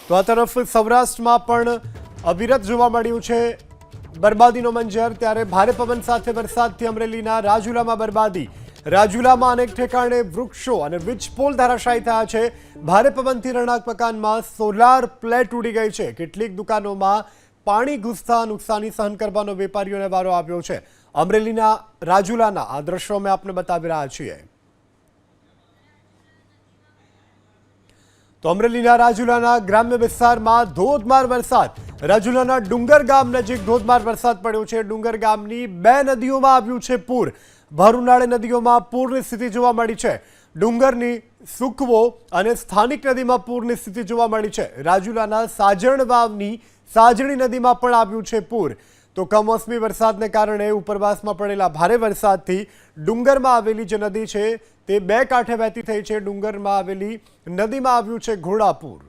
તો આ તરફ સૌરાષ્ટ્રમાં પણ અવિરત જોવા મળ્યું છે બરબાદીનો મંજર। ત્યારે ભારે પવન સાથે વરસાદથી અમરેલીના રાજુલામાં બરબાદી। રાજુલામાં અનેક ઠેકાણે વૃક્ષો અને વીજપોલ ધરાશાયી થયા છે। ભારે પવનથી રહેણાંક મકાનમાં સોલાર પ્લેટ ઉડી ગઈ છે। કેટલીક દુકાનોમાં પાણી ઘૂસતા નુકસાની સહન કરવાનો વેપારીઓને વારો આવ્યો છે। અમરેલીના રાજુલાના આ દ્રશ્યો અમે આપને બતાવી રહ્યા છીએ। તો અમરેલીના રાજુલાના ગ્રામ્ય વિસ્તારમાં ધોધમાર વરસાદ। રાજુલાના ડુંગર ગામ નજીક ધોધમાર વરસાદ પડ્યો છે। ડુંગર ગામની બે નદીઓમાં આવ્યું છે પૂર। ભર ઉનાળે નદીઓમાં પૂરની સ્થિતિ જોવા મળી છે। ડુંગરની સુખવો અને સ્થાનિક નદીમાં પૂરની સ્થિતિ જોવા મળી છે। રાજુલાના સાજણ વાવની સાજણી નદીમાં પણ આવ્યું છે પૂર। તો કમોસમી વરસાદને કારણે ઉપરવાસમાં પડેલા ભારે વરસાદથી ડુંગરમાં આવેલી જે નદી છે તે બે કાંઠે વહેતી થઈ છે। ડુંગરમાં આવેલી નદીમાં આવ્યું છે ઘોડાપૂર।